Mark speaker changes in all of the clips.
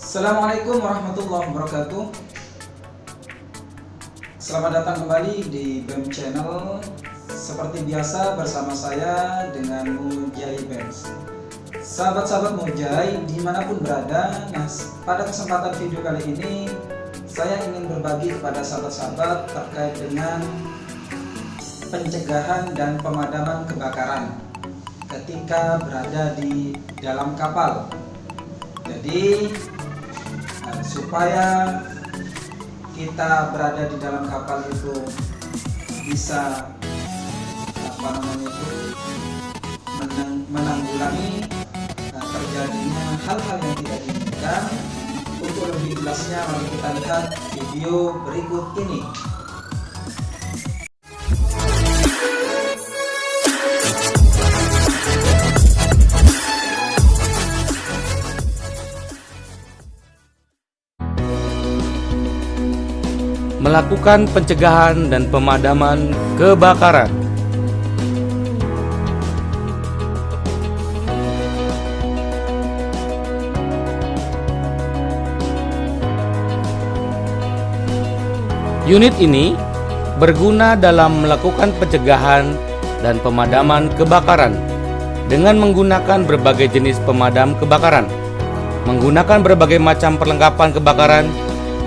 Speaker 1: Assalamualaikum warahmatullahi wabarakatuh. Selamat datang kembali di BEM Channel. Seperti biasa bersama saya dengan Mujai BEMS. Sahabat-sahabat Mujai dimanapun berada, pada kesempatan video kali ini saya ingin berbagi kepada sahabat-sahabat terkait dengan pencegahan dan pemadaman kebakaran ketika berada di dalam kapal. Jadi supaya kita berada di dalam kapal itu bisa menanggulangi terjadinya hal-hal yang tidak diinginkan. Untuk lebih jelasnya mari kita lihat video berikut ini.
Speaker 2: Melakukan pencegahan dan pemadaman kebakaran. Unit ini berguna dalam melakukan pencegahan dan pemadaman kebakaran dengan menggunakan berbagai jenis pemadam kebakaran, menggunakan berbagai macam perlengkapan kebakaran,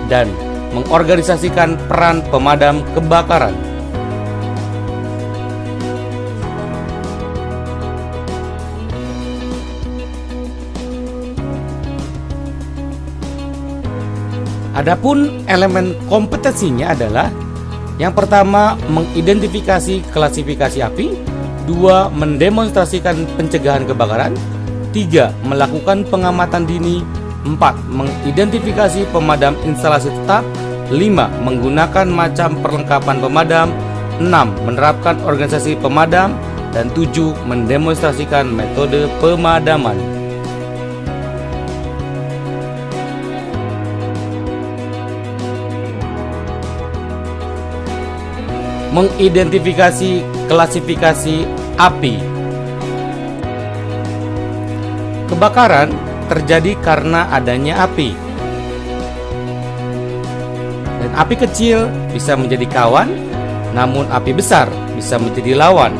Speaker 2: dan mengorganisasikan peran pemadam kebakaran. Adapun elemen kompetensinya adalah: yang pertama, mengidentifikasi klasifikasi api; 2, mendemonstrasikan pencegahan kebakaran; 3, melakukan pengamatan dini; 4, mengidentifikasi pemadam instalasi tetap; 5, menggunakan macam perlengkapan pemadam; 6, menerapkan organisasi pemadam; dan 7, mendemonstrasikan metode pemadaman. Mengidentifikasi klasifikasi api. Kebakaran terjadi karena adanya api. Dan api kecil bisa menjadi kawan, namun api besar bisa menjadi lawan.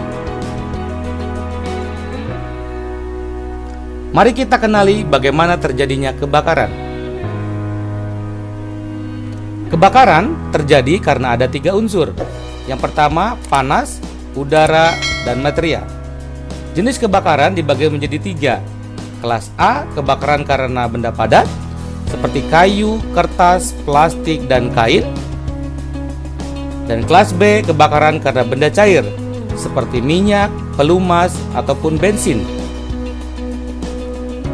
Speaker 2: Mari kita kenali bagaimana terjadinya kebakaran. Kebakaran terjadi karena ada 3 unsur. Yang pertama, panas, udara, dan material. Jenis kebakaran dibagi menjadi 3. Kelas A, kebakaran karena benda padat seperti kayu, kertas, plastik, dan kain. Dan kelas B, kebakaran karena benda cair seperti minyak, pelumas, ataupun bensin.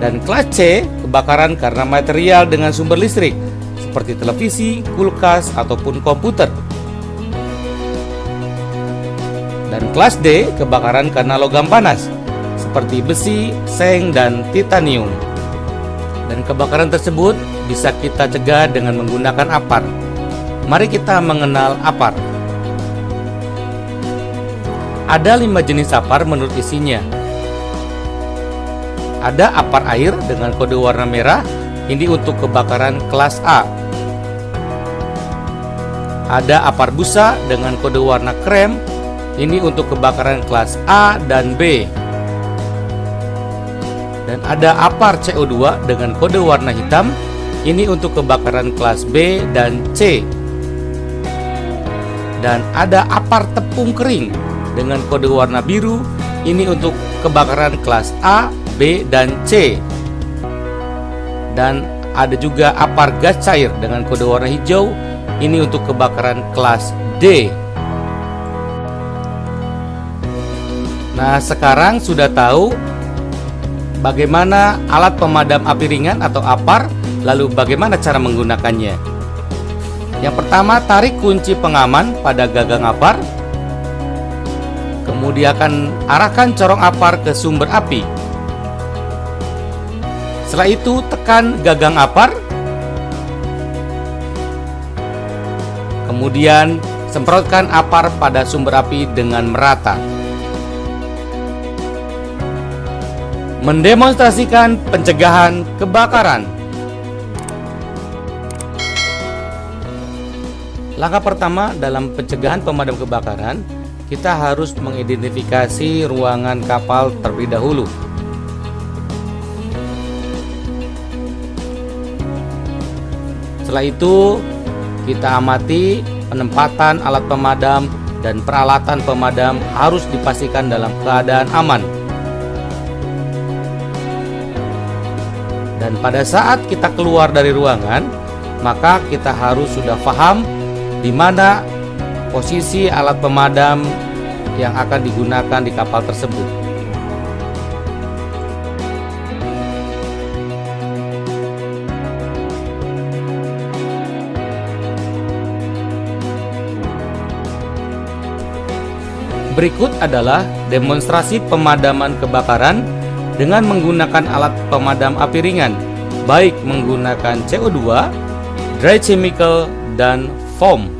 Speaker 2: Dan kelas C, kebakaran karena material dengan sumber listrik seperti televisi, kulkas, ataupun komputer. Dan kelas D, kebakaran karena logam panas seperti besi, seng, dan titanium. Dan kebakaran tersebut bisa kita cegah dengan menggunakan apar. Mari kita mengenal apar. Ada 5 jenis apar menurut isinya. Ada apar air dengan kode warna merah, ini untuk kebakaran kelas A. Ada apar busa dengan kode warna krem, ini untuk kebakaran kelas A dan B. Dan ada apar CO2 dengan kode warna hitam, ini untuk kebakaran kelas B dan C. Dan ada apar tepung kering dengan kode warna biru, ini untuk kebakaran kelas A, B, dan C. Dan ada juga apar gas cair dengan kode warna hijau, ini untuk kebakaran kelas D. Nah, sekarang sudah tahu bagaimana alat pemadam api ringan atau apar, lalu bagaimana cara menggunakannya. Yang pertama, tarik kunci pengaman pada gagang apar. Kemudian akan arahkan corong apar ke sumber api. Setelah itu, tekan gagang apar. Kemudian semprotkan apar pada sumber api dengan merata. Mendemonstrasikan pencegahan kebakaran. Langkah pertama dalam pencegahan pemadam kebakaran, kita harus mengidentifikasi ruangan kapal terlebih dahulu. Setelah itu, kita amati penempatan alat pemadam dan peralatan pemadam harus dipastikan dalam keadaan aman. Dan pada saat kita keluar dari ruangan, maka kita harus sudah paham di mana posisi alat pemadam yang akan digunakan di kapal tersebut. Berikut adalah demonstrasi pemadaman kebakaran dengan menggunakan alat pemadam api ringan, baik menggunakan CO2, dry chemical, dan foam.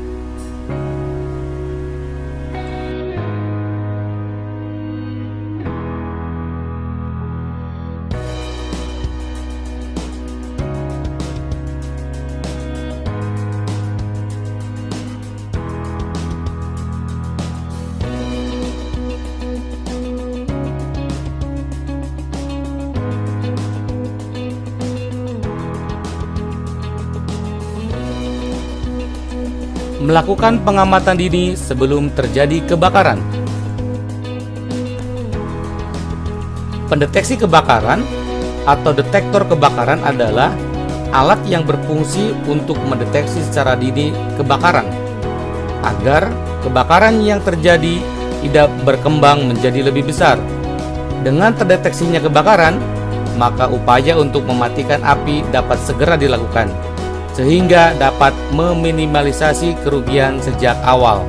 Speaker 2: Melakukan pengamatan dini sebelum terjadi kebakaran. Pendeteksi kebakaran atau detektor kebakaran adalah alat yang berfungsi untuk mendeteksi secara dini kebakaran agar kebakaran yang terjadi tidak berkembang menjadi lebih besar. Dengan terdeteksinya kebakaran, maka upaya untuk mematikan api dapat segera dilakukan, sehingga dapat meminimalisasi kerugian sejak awal.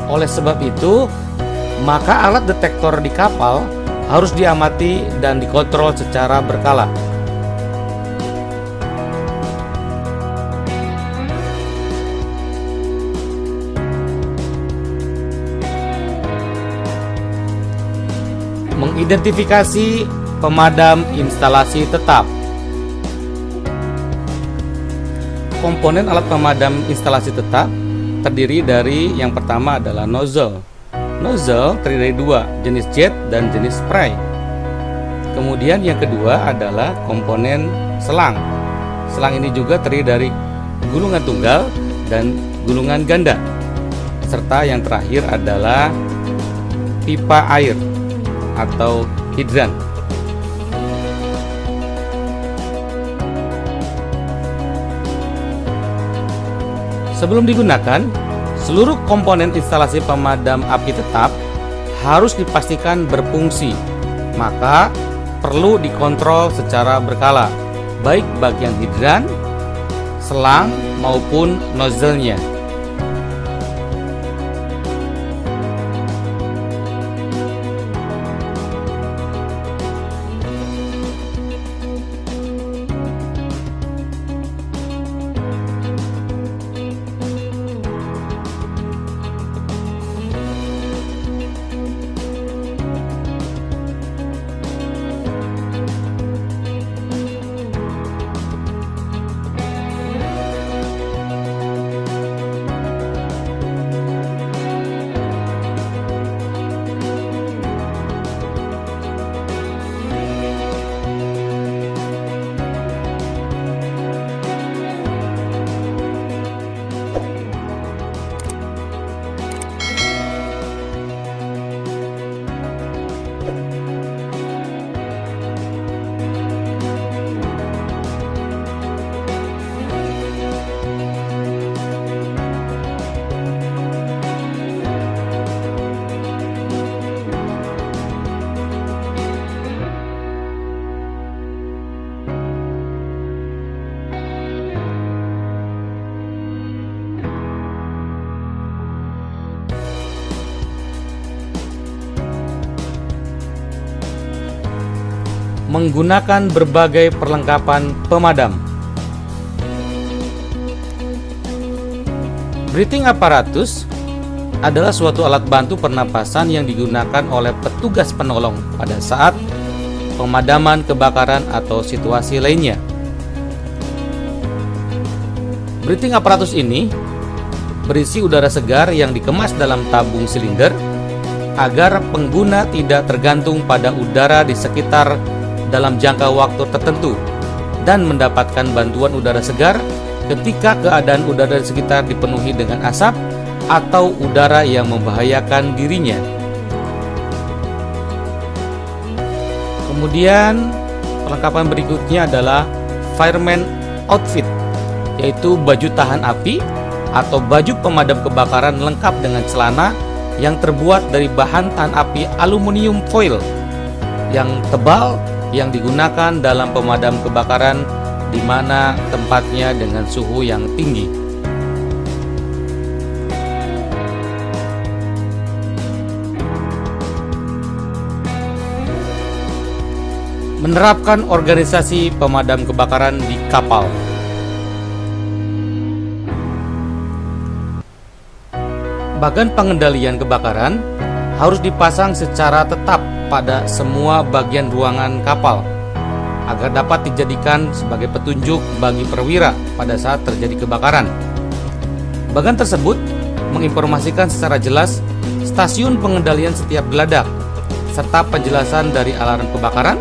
Speaker 2: Oleh sebab itu, maka alat detektor di kapal harus diamati dan dikontrol secara berkala. Mengidentifikasi pemadam instalasi tetap. Komponen alat pemadam instalasi tetap terdiri dari yang pertama adalah nozzle. Nozzle terdiri dari dua, jenis jet dan jenis spray. Kemudian yang kedua adalah komponen selang. Selang ini juga terdiri dari gulungan tunggal dan gulungan ganda. Serta yang terakhir adalah pipa air atau hidran. Sebelum digunakan, seluruh komponen instalasi pemadam api tetap harus dipastikan berfungsi, maka perlu dikontrol secara berkala, baik bagian hidran, selang, maupun nozzle-nya. Menggunakan berbagai perlengkapan pemadam. Breathing apparatus adalah suatu alat bantu pernapasan yang digunakan oleh petugas penolong pada saat pemadaman kebakaran atau situasi lainnya. Breathing apparatus ini berisi udara segar yang dikemas dalam tabung silinder agar pengguna tidak tergantung pada udara di sekitar dalam jangka waktu tertentu dan mendapatkan bantuan udara segar ketika keadaan udara di sekitar dipenuhi dengan asap atau udara yang membahayakan dirinya. Kemudian perlengkapan berikutnya adalah fireman outfit, yaitu baju tahan api atau baju pemadam kebakaran lengkap dengan celana yang terbuat dari bahan tahan api aluminium foil yang tebal yang digunakan dalam pemadam kebakaran di mana tempatnya dengan suhu yang tinggi. Menerapkan organisasi pemadam kebakaran di kapal. Bagan pengendalian kebakaran harus dipasang secara tetap pada semua bagian ruangan kapal agar dapat dijadikan sebagai petunjuk bagi perwira pada saat terjadi kebakaran. Bagan tersebut menginformasikan secara jelas stasiun pengendalian setiap geladak, serta penjelasan dari alarm kebakaran,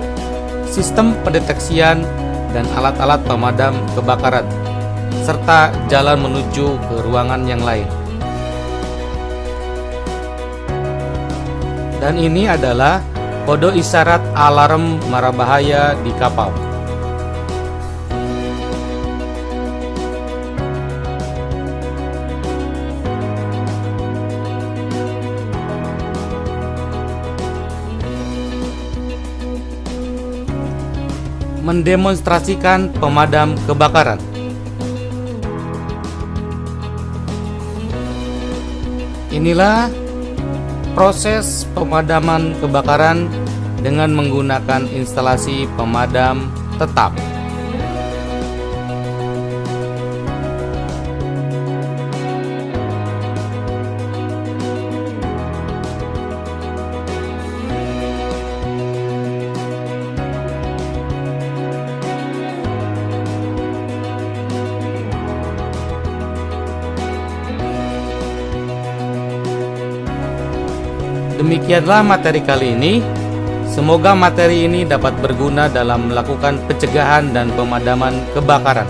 Speaker 2: sistem pendeteksian, dan alat-alat pemadam kebakaran, serta jalan menuju ke ruangan yang lain. Dan ini adalah kode isyarat alarm mara bahaya di kapal. Mendemonstrasikan pemadam kebakaran. Inilah proses pemadaman kebakaran dengan menggunakan instalasi pemadam tetap. Demikianlah materi kali ini. Semoga materi ini dapat berguna dalam melakukan pencegahan dan pemadaman kebakaran.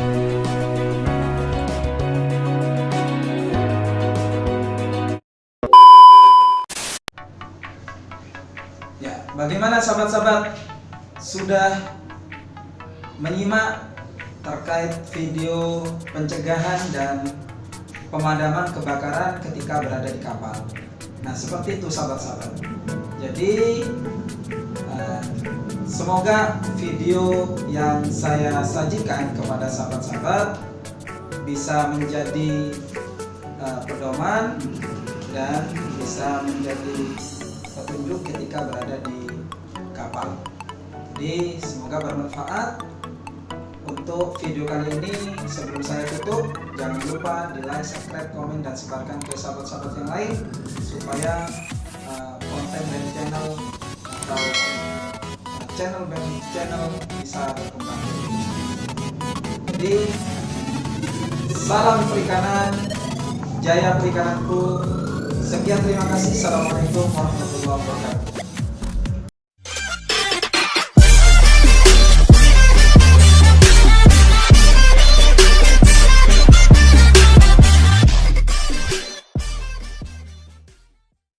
Speaker 1: Ya, bagaimana sahabat-sahabat? Sudah menyimak terkait video pencegahan dan pemadaman kebakaran ketika berada di kapal. Nah, seperti itu sahabat-sahabat. Jadi semoga video yang saya sajikan kepada sahabat-sahabat bisa menjadi pedoman dan bisa menjadi petunjuk ketika berada di kapal. Jadi semoga bermanfaat. Untuk video kali ini, sebelum saya tutup, jangan lupa di like, subscribe, komen, dan sebarkan ke sahabat-sahabat yang lain supaya konten dari channel atau channel bisa berkembang. Jadi salam perikanan, jaya perikananku. Sekian, terima kasih. Assalamualaikum warahmatullahi wabarakatuh.